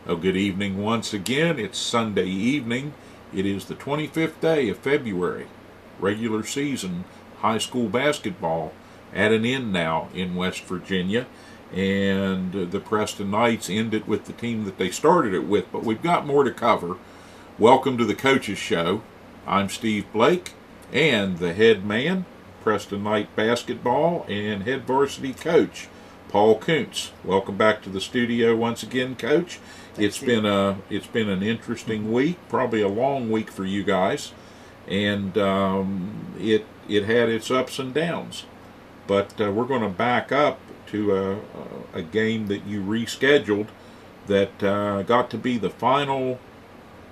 Oh, good evening once again. It's Sunday evening. It is the 25th day of February. Regular season high school basketball at an end now in West Virginia. And the Preston Knights ended with the team that they started it with, but we've got more to cover. Welcome to the Coaches Show. I'm Steve Blake, and the head man, Preston Knight basketball, and head varsity coach, Paul Koontz. Welcome back to the studio once again, Coach. It's been an interesting week, probably a long week for you guys, and it had its ups and downs. But we're going to back up to a game that you rescheduled that got to be the final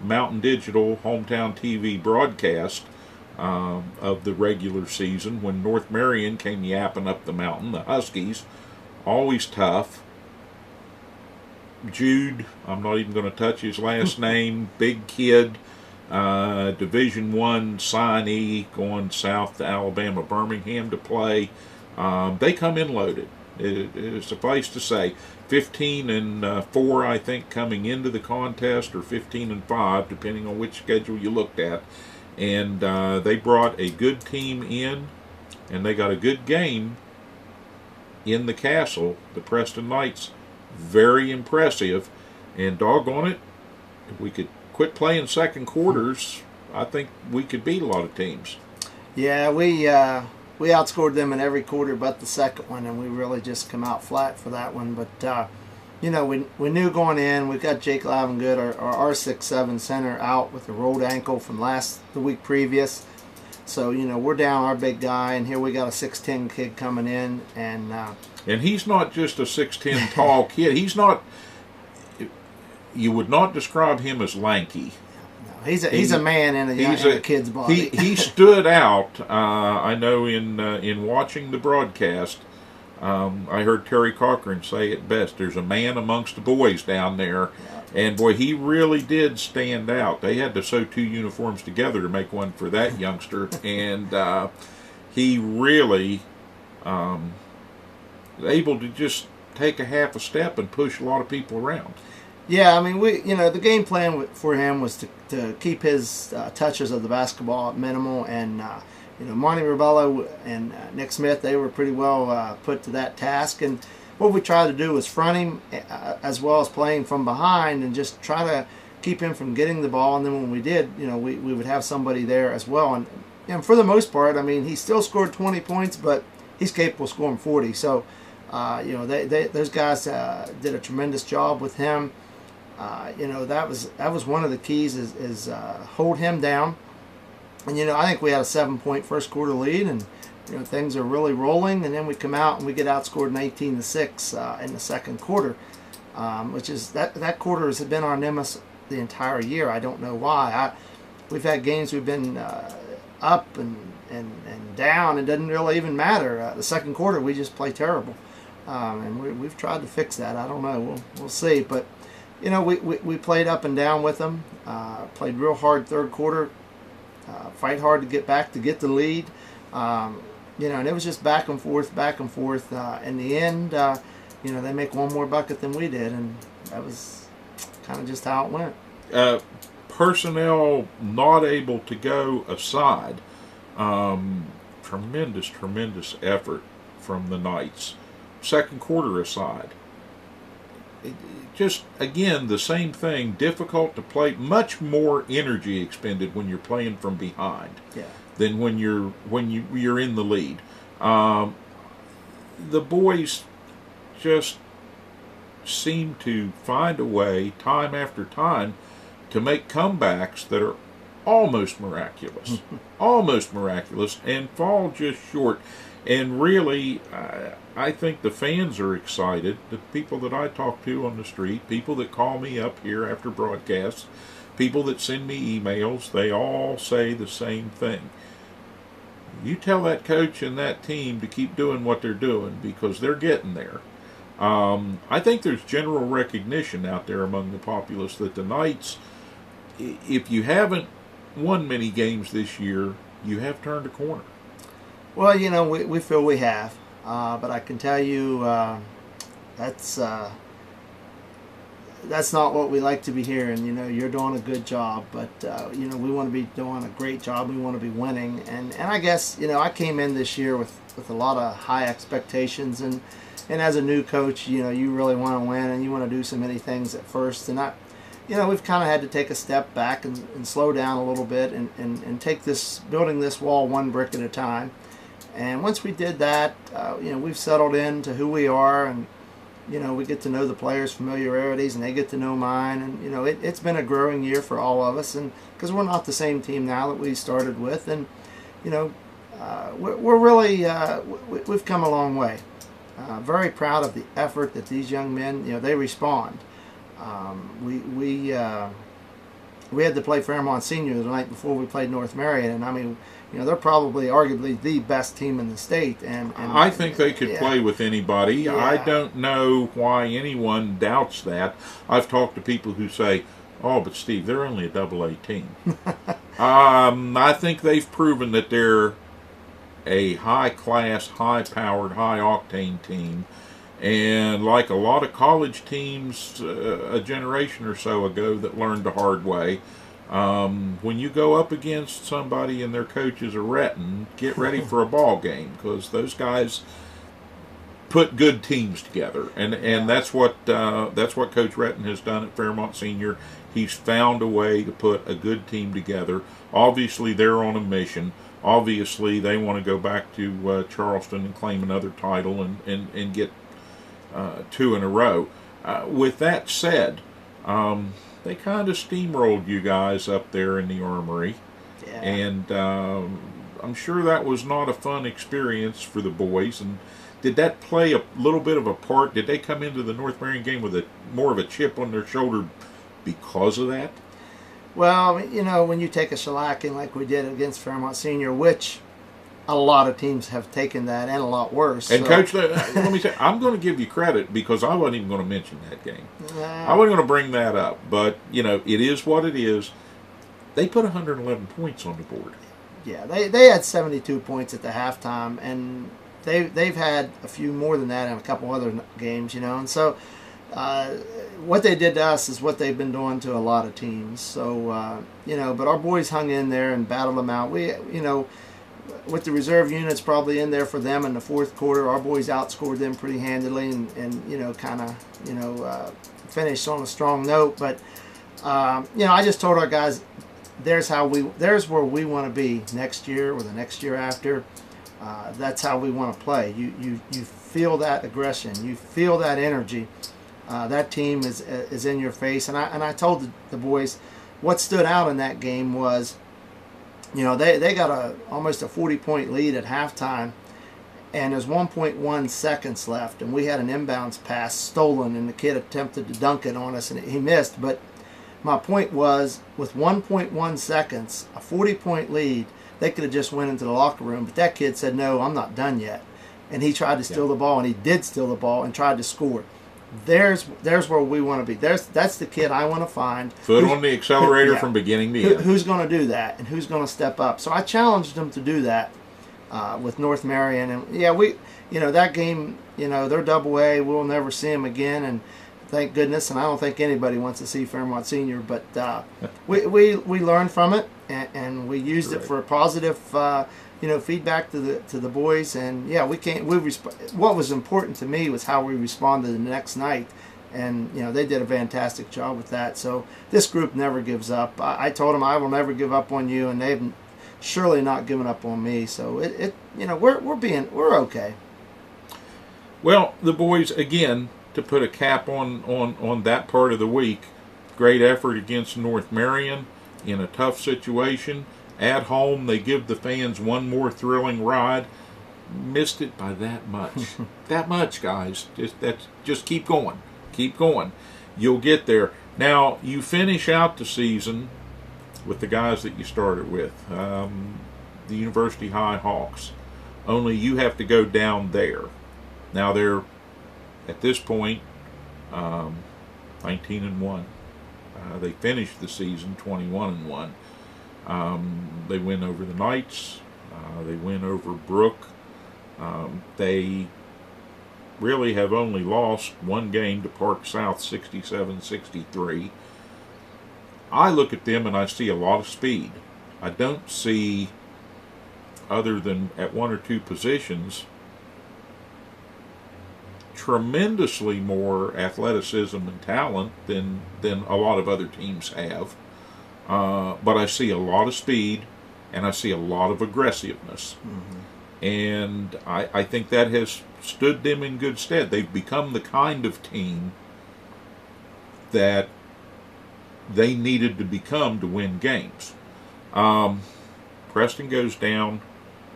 Mountain Digital Hometown TV broadcast of the regular season when North Marion came yapping up the mountain. The Huskies, always tough. Jude, I'm not even going to touch his last name, big kid, Division I signee going south to Alabama, Birmingham to play. They come in loaded. It suffice to say, 15-4, I think, coming into the contest, or 15-5, depending on which schedule you looked at. And they brought a good team in, and they got a good game in the castle. The Preston Knights, very impressive, and doggone it, if we could quit playing second quarters, I think we could beat a lot of teams. Yeah, we outscored them in every quarter but the second one, and we really just come out flat for that one. But you know, we knew going in, we got Jake Lavengood, our R6-7 center, out with a rolled ankle from the week previous. So, you know, we're down our big guy, and here we got a 6'10" kid coming in, and he's not just a 6'10" tall kid. He's not. You would not describe him as lanky. No, he's a man in a kid's body. He stood out. I know in watching the broadcast, I heard Terry Cochran say it best. There's a man amongst the boys down there. And boy, he really did stand out. They had to sew 2 uniforms together to make one for that youngster, and he really was able to just take a half a step and push a lot of people around. Yeah, I mean, the game plan for him was to keep his touches of the basketball at minimal, and Monty Ribello and Nick Smith, they were pretty well put to that task. And what we tried to do was front him as well as playing from behind, and just try to keep him from getting the ball. And then when we did, we would have somebody there as well. And for the most part, I mean, he still scored 20 points, but he's capable of scoring 40. So, those guys did a tremendous job with him. That was one of the keys is hold him down. And I think we had a 7-point first quarter lead, and things are really rolling, and then we come out and we get outscored 19-6 in the second quarter, which is that quarter has been our nemesis the entire year. I don't know why. We've had games we've been up and down. It doesn't really even matter. The second quarter we just play terrible, and we've tried to fix that. I don't know. We'll see. But we played up and down with them. Played real hard third quarter. Fight hard to get back to get the lead. And it was just back and forth. In the end, they make one more bucket than we did, and that was kind of just how it went. Personnel not able to go aside. Tremendous effort from the Knights. Second quarter aside. Just, again, the same thing. Difficult to play. Much more energy expended when you're playing from behind. Yeah. Than when you're in the lead. The boys just seem to find a way time after time to make comebacks that are almost miraculous, and fall just short. And really, I think the fans are excited. The people that I talk to on the street, people that call me up here after broadcasts, people that send me emails, they all say the same thing. You tell that coach and that team to keep doing what they're doing, because they're getting there. I think there's general recognition out there among the populace that the Knights, if you haven't won many games this year, you have turned a corner. Well, we feel we have, but I can tell you that's that's not what we like to be hearing. You're doing a good job, but we want to be doing a great job. We want to be winning, and I guess I came in this year with a lot of high expectations, and as a new coach, you really want to win, and you want to do so many things at first, and we've kind of had to take a step back and slow down a little bit, and take building this wall one brick at a time. And once we did that, we've settled into who we are, and we get to know the players' familiarities, and they get to know mine, and it's been a growing year for all of us, and because we're not the same team now that we started with, and we're really we've come a long way. Very proud of the effort that these young men, they respond. We had to play Fairmont Senior the night before we played North Marion, and I mean, they're probably arguably the best team in the state, and I think they could play with anybody. Yeah. I don't know why anyone doubts that. I've talked to people who say, "Oh, but Steve, they're only a AA team." I think they've proven that they're a high-class, high-powered, high-octane team. And like a lot of college teams a generation or so ago that learned the hard way, when you go up against somebody and their coach is a Retton, get ready for a ball game, because those guys put good teams together, and that's what Coach Retton has done at Fairmont Senior. He's found a way to put a good team together. Obviously, they're on a mission. Obviously, they want to go back to Charleston and claim another title and get 2 in a row. With that said, they kind of steamrolled you guys up there in the Armory, and I'm sure that was not a fun experience for the boys. And did that play a little bit of a part? Did they come into the North Marion game with more of a chip on their shoulder because of that? Well, when you take a shellacking like we did against Fairmont Senior, which a lot of teams have taken that, and a lot worse. And Coach, let me say, I'm going to give you credit, because I wasn't even going to mention that game. I wasn't going to bring that up, but it is what it is. They put 111 points on the board. Yeah, they had 72 points at the halftime, and they've had a few more than that in a couple other games, and so what they did to us is what they've been doing to a lot of teams. So but our boys hung in there and battled them out. We with the reserve units probably in there for them in the fourth quarter, our boys outscored them pretty handily, and kind of finished on a strong note. But I just told our guys, there's where we want to be next year or the next year after. That's how we want to play. You feel that aggression, you feel that energy. That team is in your face, and I told the boys what stood out in that game was, they got almost a 40-point lead at halftime, and there's 1.1 seconds left, and we had an inbounds pass stolen, and the kid attempted to dunk it on us, and he missed. But my point was, with 1.1 seconds, a 40-point lead, they could have just went into the locker room, but that kid said, "No, I'm not done yet," and he tried to steal the ball, and he did steal the ball and tried to score. There's where we want to be. That's the kid I want to find. Foot on the accelerator from beginning to end. Who's going to do that, and who's going to step up? So I challenged them to do that with North Marion, and we, that game, they're AA. We'll never see them again, and thank goodness. And I don't think anybody wants to see Fairmont Senior, but we learned from it, and we used it for a positive. Feedback to the boys, and what was important to me was how we responded the next night, and they did a fantastic job with that. So this group never gives up. I told them I will never give up on you, and they've surely not given up on me. So we're okay. Well, the boys, again, to put a cap on that part of the week, great effort against North Marion in a tough situation. At home, they give the fans one more thrilling ride. Missed it by that much. That much, guys. Just keep going. Keep going. You'll get there. Now, you finish out the season with the guys that you started with, the University High Hawks. Only you have to go down there. Now, they're, at this point, 19-1. They finished the season 21-1. They win over the Knights. They win over Brooke. They really have only lost one game to Park South 67-63. I look at them and I see a lot of speed. I don't see, other than at one or two positions, tremendously more athleticism and talent than a lot of other teams have. But I see a lot of speed and I see a lot of aggressiveness. Mm-hmm. And I think that has stood them in good stead. They've become the kind of team that they needed to become to win games. Preston goes down,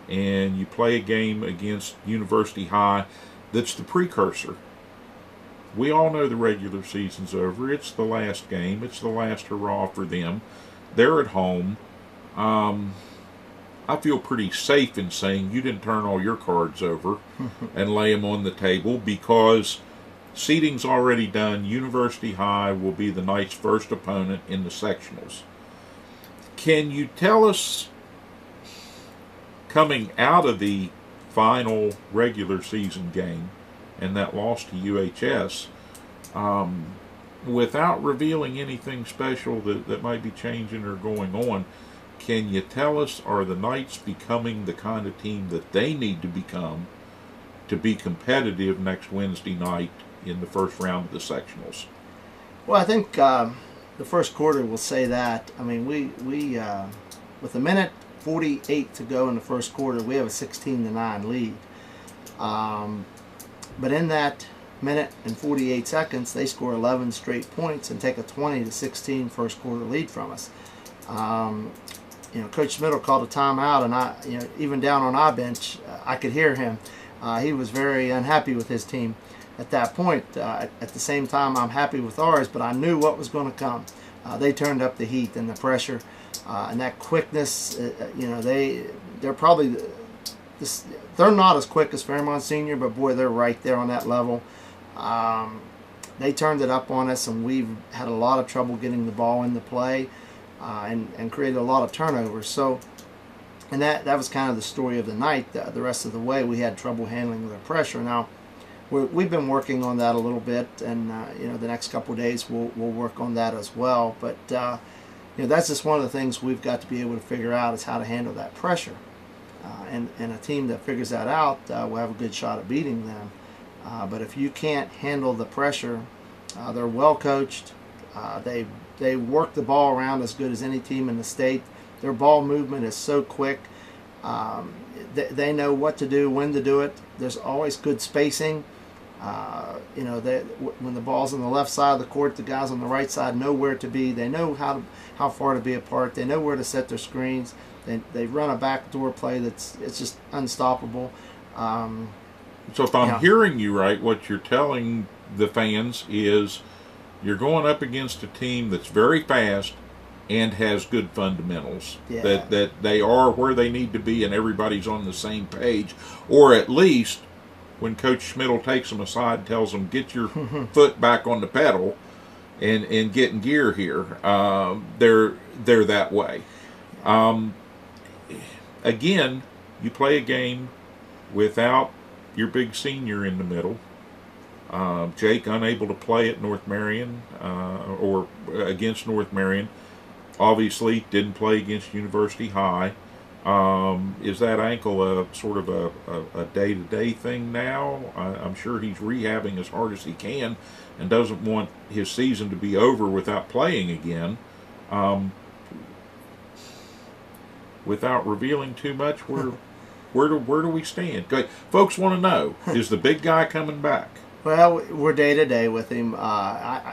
and you play a game against University High that's the precursor. We all know the regular season's over. It's the last game. It's the last hurrah for them. They're at home. I feel pretty safe in saying you didn't turn all your cards over and lay them on the table, because seeding's already done. University High will be the night's first opponent in the sectionals. Can you tell us, coming out of the final regular season game and that loss to UHS, without revealing anything special that might be changing or going on, can you tell us, are the Knights becoming the kind of team that they need to become to be competitive next Wednesday night in the first round of the sectionals? Well, I think the first quarter will say that. I mean, we with a minute 48 to go in the first quarter, we have a 16-9 lead. But in that minute and 48 seconds, they score 11 straight points and take a 20-16 first quarter lead from us. Coach Smittle called a timeout, and even down on our bench, I could hear him. He was very unhappy with his team at that point. At the same time, I'm happy with ours, but I knew what was going to come. They turned up the heat and the pressure, and that quickness. They're probably they're not as quick as Fairmont Senior, but boy, they're right there on that level. They turned it up on us, and we've had a lot of trouble getting the ball into play, and created a lot of turnovers. So, and that was kind of the story of the night. The rest of the way, we had trouble handling the pressure. Now, we've been working on that a little bit, and the next couple of days we'll work on that as well. But that's just one of the things we've got to be able to figure out, is how to handle that pressure. And a team that figures that out will have a good shot at beating them. But if you can't handle the pressure, they're well coached. They work the ball around as good as any team in the state. Their ball movement is so quick. They know what to do, when to do it. There's always good spacing. When the ball's on the left side of the court, the guys on the right side know where to be. They know how far to be apart. They know where to set their screens. They run a backdoor play it's just unstoppable. So if I'm hearing you right, what you're telling the fans is you're going up against a team that's very fast and has good fundamentals. Yeah. That they are where they need to be and everybody's on the same page. Or at least when Coach Schmidl takes them aside and tells them, get your foot back on the pedal and get in gear here, they're that way. Again, you play a game without your big senior in the middle. Jake unable to play at North Marion or against North Marion. Obviously didn't play against University High. Is that ankle a sort of a day-to-day thing now? I'm sure he's rehabbing as hard as he can and doesn't want his season to be over without playing again. Without revealing too much, where do we stand? Okay, folks want to know, is the big guy coming back? Well, we're day to day with him.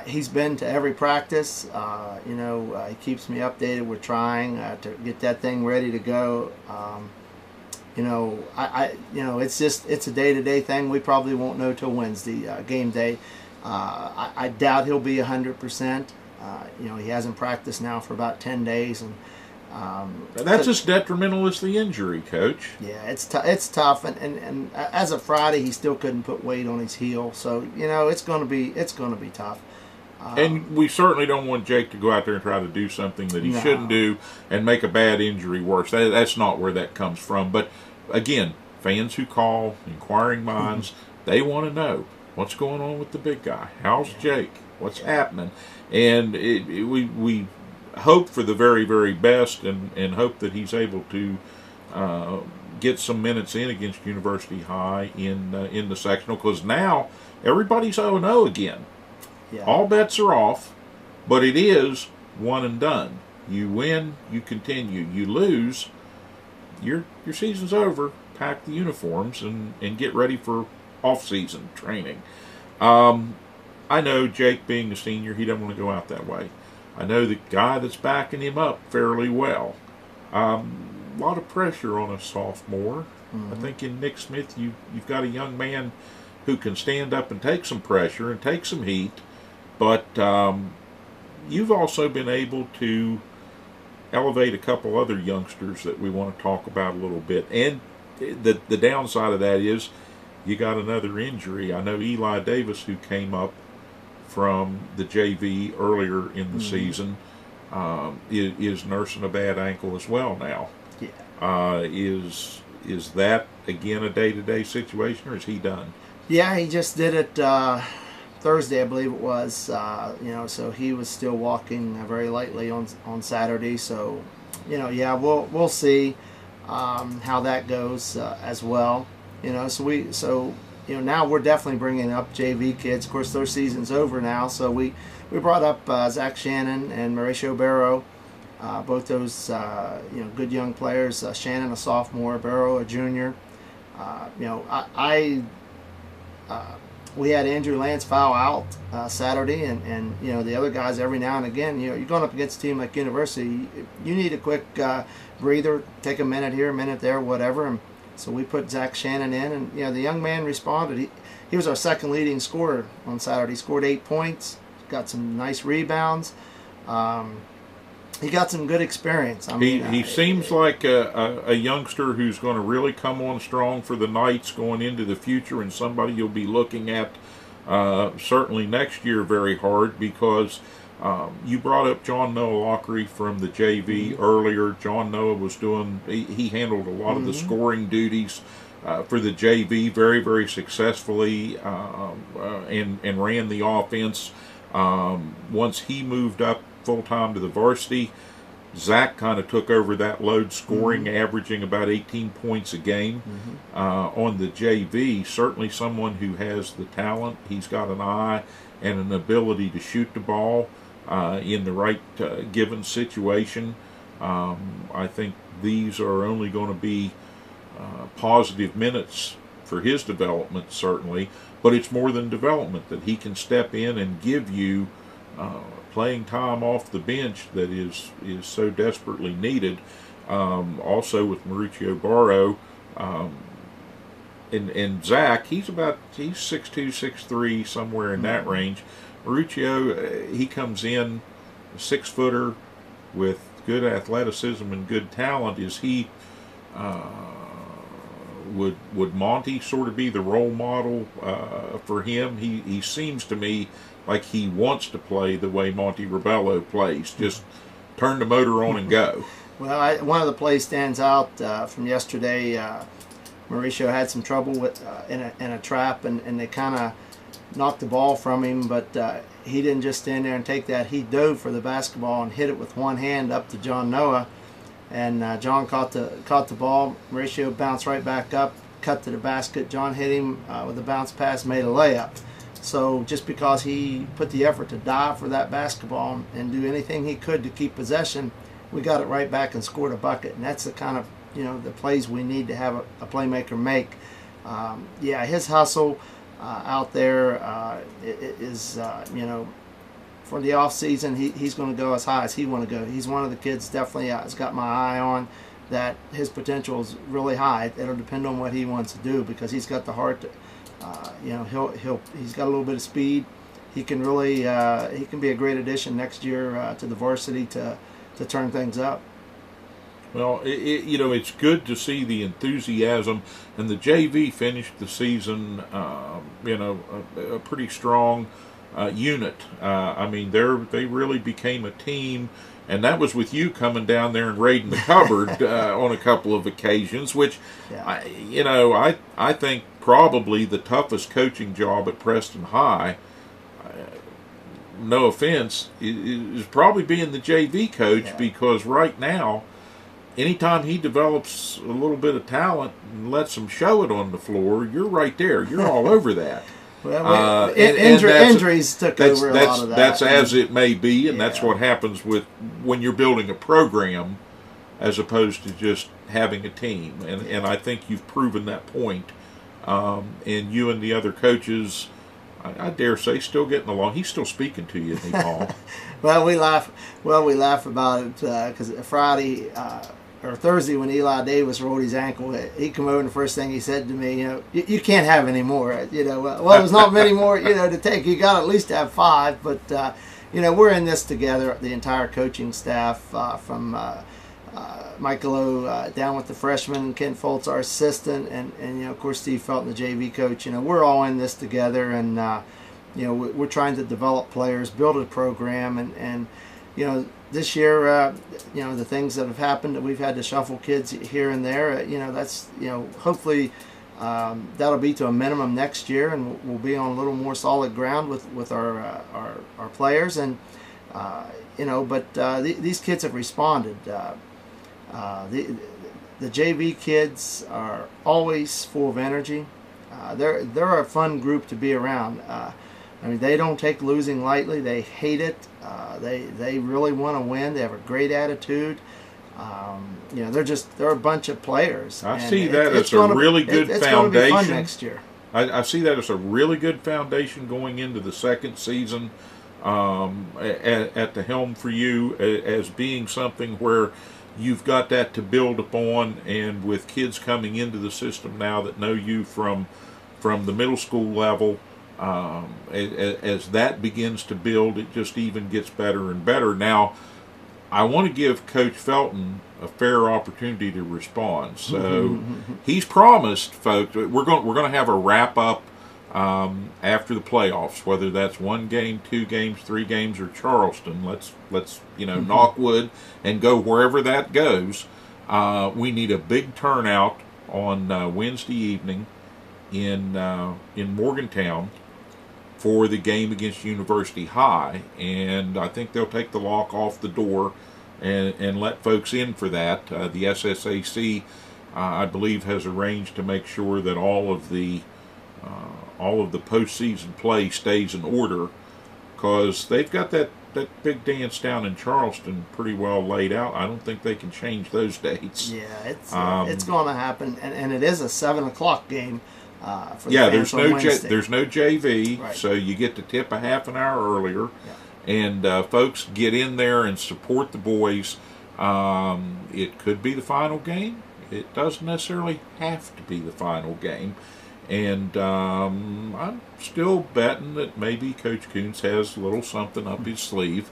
He's been to every practice. He keeps me updated. We're trying to get that thing ready to go. It's a day to day thing. We probably won't know till Wednesday, game day. I doubt he'll be 100%. He hasn't practiced now for about 10 days, and that's as detrimental as the injury, Coach. Yeah, it's tough, and as of Friday, he still couldn't put weight on his heel. So it's going to be tough. And we certainly don't want Jake to go out there and try to do something that he shouldn't do and make a bad injury worse. That's not where that comes from. But again, fans who call, inquiring minds, They want to know what's going on with the big guy. How's Jake? What's happening? And we hope for the very, very best, and hope that he's able to get some minutes in against University High in the sectional, because now everybody's 0-0 again. Yeah. All bets are off, but it is one and done. You win, you continue. You lose, your season's over. Pack the uniforms and get ready for off-season training. I know Jake, being a senior, he doesn't want to go out that way. I know the guy that's backing him up fairly well. A lot of pressure on a sophomore. Mm-hmm. I think in Nick Smith, you've got a young man who can stand up and take some pressure and take some heat, but you've also been able to elevate a couple other youngsters that we want to talk about a little bit. And the downside of that is you got another injury. I know Eli Davis, who came up from the JV earlier in the season, is nursing a bad ankle as well now. Yeah. Is that again a day-to-day situation, or is he done? Yeah, he just did it Thursday, I believe it was. So he was still walking very lightly on Saturday. So, yeah, we'll see how that goes as well. Now we're definitely bringing up JV kids. Of course, their season's over now, so we brought up Zach Shannon and Mauricio Barrow, both those good young players. Shannon, a sophomore, Barrow, a junior. We had Andrew Lance foul out Saturday, and the other guys every now and again. You're going up against a team like University. You need a quick breather, take a minute here, a minute there, whatever. And so we put Zach Shannon in, and the young man responded. He was our second leading scorer on Saturday. He scored 8 points, got some nice rebounds. He got some good experience. He seems like a youngster who's going to really come on strong for the Knights going into the future, and somebody you'll be looking at certainly next year very hard, because you brought up John Noah Lockery from the JV earlier. John Noah was he handled a lot of the scoring duties for the JV very, very successfully, and ran the offense. Once he moved up full-time to the varsity, Zach kind of took over that load, scoring, averaging about 18 points a game. On the JV, certainly someone who has the talent. He's got an eye and an ability to shoot the ball in the right given situation. I think these are only going to be positive minutes for his development, certainly, but it's more than development, that he can step in and give you playing time off the bench that is so desperately needed. Also with Mauricio Barrow and Zach, he's 6'2", 6'3", somewhere in that range. Mauricio, he comes in 6-footer with good athleticism and good talent. Is he would Monty sort of be the role model for him? He seems to me like he wants to play the way Monty Ribello plays. Just turn the motor on and go. Well, one of the plays stands out from yesterday. Mauricio had some trouble with in a trap, and they kind of knocked the ball from him, but he didn't just stand there and take that. He dove for the basketball and hit it with one hand up to John Noah, and John caught the ball. Mauricio bounced right back up, cut to the basket. John hit him with a bounce pass, made a layup. So just because he put the effort to dive for that basketball and do anything he could to keep possession, we got it right back and scored a bucket. And that's the kind of the plays we need to have a playmaker make. His hustle out there is for the off season, he's going to go as high as he want to go. He's one of the kids definitely has got my eye on, that his potential is really high. It'll depend on what he wants to do, because he's got the heart to. He's got a little bit of speed. He can really he can be a great addition next year to the varsity to turn things up. Well, it's good to see the enthusiasm, and the JV finished the season, a pretty strong unit. I mean, they really became a team, and that was with you coming down there and raiding the cupboard on a couple of occasions, which, Yeah. I think probably the toughest coaching job at Preston High, no offense, is probably being the JV coach, Yeah. because right now, anytime he develops a little bit of talent and lets him show it on the floor, you're right there. You're all over that. Well, And injuries took over a lot of that. That's as it may be, and that's Yeah. what happens with when you're building a program, as opposed to just having a team. And I think you've proven that point. And you and the other coaches, I dare say, still getting along. He's still speaking to you, isn't he, Paul? Well, we laugh about it because Friday or Thursday when Eli Davis rolled his ankle, he came over and the first thing he said to me, you can't have any more. Well, there's not many more, to take. You got to at least have 5. But we're in this together. The entire coaching staff, from Michael O down with the freshmen, Ken Foltz, our assistant, and of course Steve Felton, the JV coach. We're all in this together, and we're trying to develop players, build a program, and this year, the things that have happened, that we've had to shuffle kids here and there, that's, hopefully that'll be to a minimum next year, and we'll be on a little more solid ground with our players, and these kids have responded. The JV kids are always full of energy. They're a fun group to be around. They don't take losing lightly. They hate it. They really want to win. They have a great attitude. They're a bunch of players. I see that as a really good foundation. It's going to be fun next year. I see that as a really good foundation going into the second season at the helm for you, as being something where you've got that to build upon, and with kids coming into the system now that know you from the middle school level, as that begins to build, it just even gets better and better. Now, I want to give Coach Felton a fair opportunity to respond. So he's promised, folks, we're going to have a wrap up after the playoffs, whether that's 1 game, 2 games, 3 games, or Charleston. Let's knock wood and go wherever that goes. We need a big turnout on Wednesday evening in Morgantown for the game against University High, and I think they'll take the lock off the door and let folks in for that. The SSAC, I believe, has arranged to make sure that all of the postseason play stays in order, because they've got that big dance down in Charleston pretty well laid out. I don't think they can change those dates. Yeah, it's going to happen, and it is a 7:00 game. For the there's fans on Wednesday. there's no JV, Right. so you get to tip a half an hour earlier, Yeah. and folks, get in there and support the boys. It could be the final game. It doesn't necessarily have to be the final game, and I'm still betting that maybe Coach Koontz has a little something up his sleeve.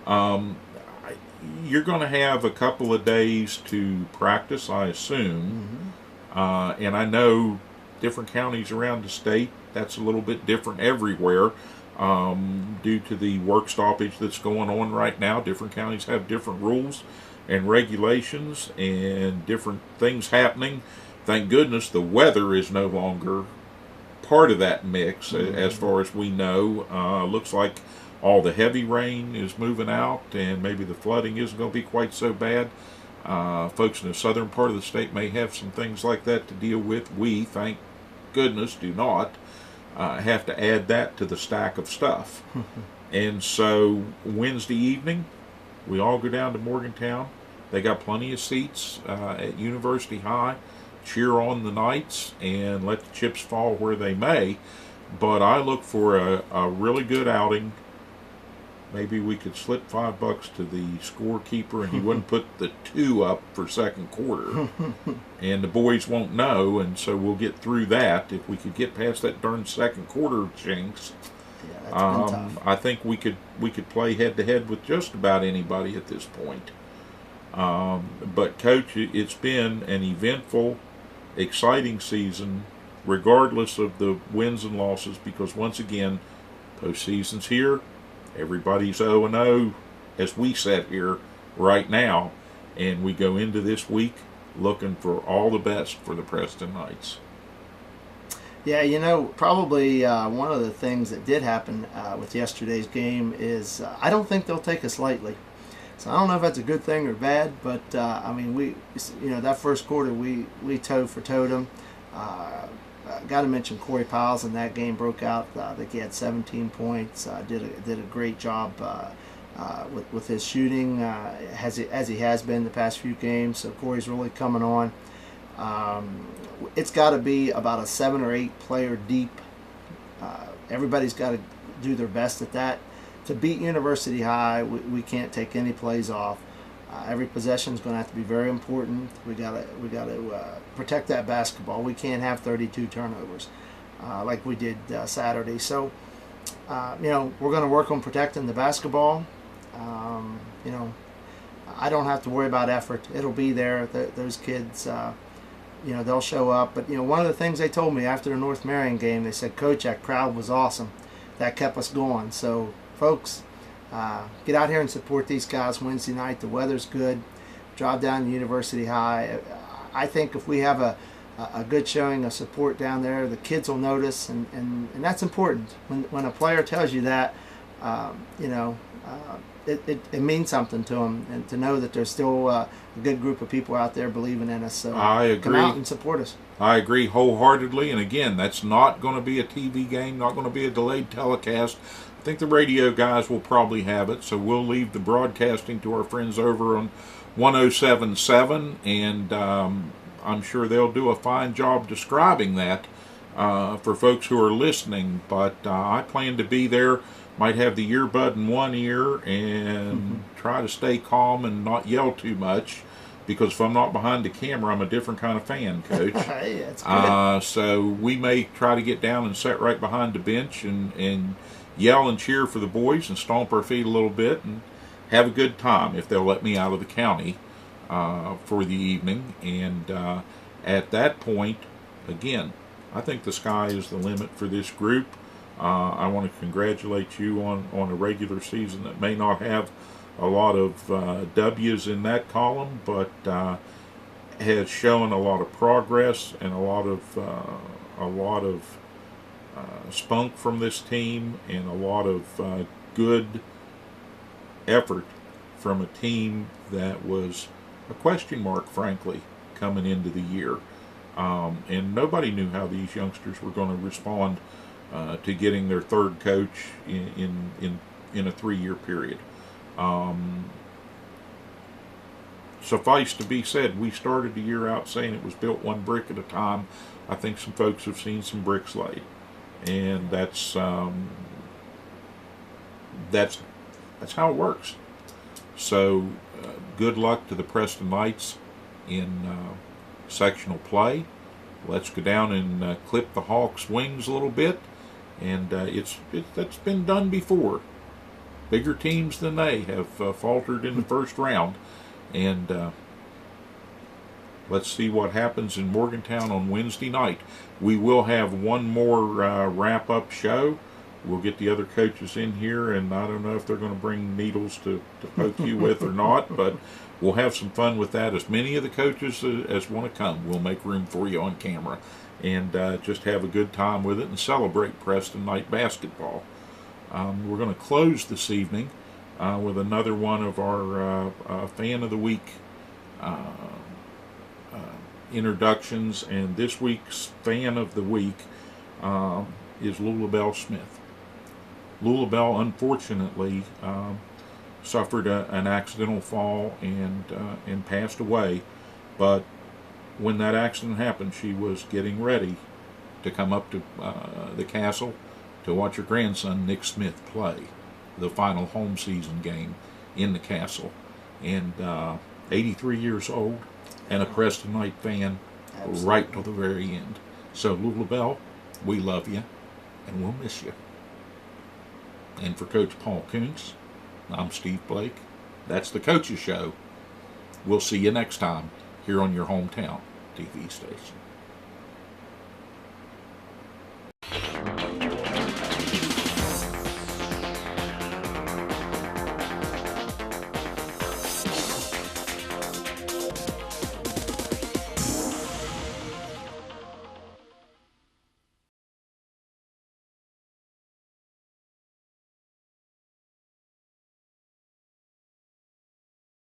You're going to have a couple of days to practice, I assume, and I know different counties around the state, that's a little bit different everywhere, due to the work stoppage that's going on right now. Different counties have different rules and regulations and different things happening. Thank goodness the weather is no longer part of that mix, as far as we know. Looks like all the heavy rain is moving out, and maybe the flooding isn't going to be quite so bad. Folks in the southern part of the state may have some things like that to deal with. We, thank goodness, do not have to add that to the stack of stuff. And so Wednesday evening, we all go down to Morgantown. They got plenty of seats at University High. Cheer on the Knights and let the chips fall where they may. But I look for a really good outing. Maybe we could slip $5 to the scorekeeper and he wouldn't put the 2 up for second quarter. And the boys won't know, and so we'll get through that. If we could get past that darn second quarter jinx, Yeah, that's been tough. I think we could play head to head with just about anybody at this point. But Coach, it's been an eventful, exciting season, regardless of the wins and losses, because once again, Postseason's here. Everybody's 0-0 as we sit here right now, and we go into this week looking for all the best for the Preston Knights. Yeah, probably one of the things that did happen with yesterday's game is I don't think they'll take us lightly. So I don't know if that's a good thing or bad, but we, that first quarter we toed for toed them. Got to mention Corey Piles in that game broke out. I think he had 17 points. Did a great job with his shooting as he has been the past few games. So Corey's really coming on. It's got to be about a 7 or 8 player deep. Everybody's got to do their best at that. To beat University High, we can't take any plays off. Every possession is going to have to be very important. We got to protect that basketball. We can't have 32 turnovers like we did Saturday. So, we're going to work on protecting the basketball. I don't have to worry about effort. It'll be there. Those kids, they'll show up. But, one of the things they told me after the North Marion game, they said, "Coach, that crowd was awesome. That kept us going." So, folks, get out here and support these guys Wednesday night. The weather's good. Drive down to University High. I think if we have a good showing of support down there, the kids will notice, and that's important. When a player tells you that, it means something to them, and to know that there's still a good group of people out there believing in us. So I agree. Come out and support us. I agree wholeheartedly, and again, that's not going to be a TV game, not going to be a delayed telecast. I think the radio guys will probably have it, so we'll leave the broadcasting to our friends over on 107.7, and I'm sure they'll do a fine job describing that for folks who are listening. But I plan to be there. Might have the earbud in one ear and try to stay calm and not yell too much, because if I'm not behind the camera, I'm a different kind of fan, Coach. Hey, that's good. So we may try to get down and sit right behind the bench and yell and cheer for the boys and stomp our feet a little bit and have a good time if they'll let me out of the county for the evening. And at that point, again, I think the sky is the limit for this group. I want to congratulate you on a regular season that may not have a lot of W's in that column, but has shown a lot of progress and a lot of spunk from this team, and a lot of good effort from a team that was a question mark, frankly, coming into the year. And nobody knew how these youngsters were going to respond to getting their third coach in a 3-year period. Suffice to be said, we started the year out saying it was built one brick at a time. I think some folks have seen some bricks laid, and that's how it works. So good luck to the Preston Knights in sectional play. Let's go down and clip the Hawks' wings a little bit, and that's been done before. Bigger teams than they have faltered in the first round, and let's see what happens in Morgantown on Wednesday night. We will have one more wrap-up show. We'll get the other coaches in here, and I don't know if they're going to bring needles to poke you with or not, but we'll have some fun with that. As many of the coaches as want to come, we'll make room for you on camera, and just have a good time with it and celebrate Preston Knight basketball. We're going to close this evening with another one of our Fan of the Week introductions, and this week's Fan of the Week is Lulabelle Smith. Lulabelle, unfortunately, suffered an accidental fall and passed away, but when that accident happened, she was getting ready to come up to the castle to watch her grandson Nick Smith play the final home season game in the castle, and 83 years old and a Preston Knight fan. Absolutely. Right till the very end. So Lulabelle, we love you and we'll miss you. And for Coach Paul Koontz, I'm Steve Blake. That's the Coaches Show. We'll see you next time here on your hometown TV station.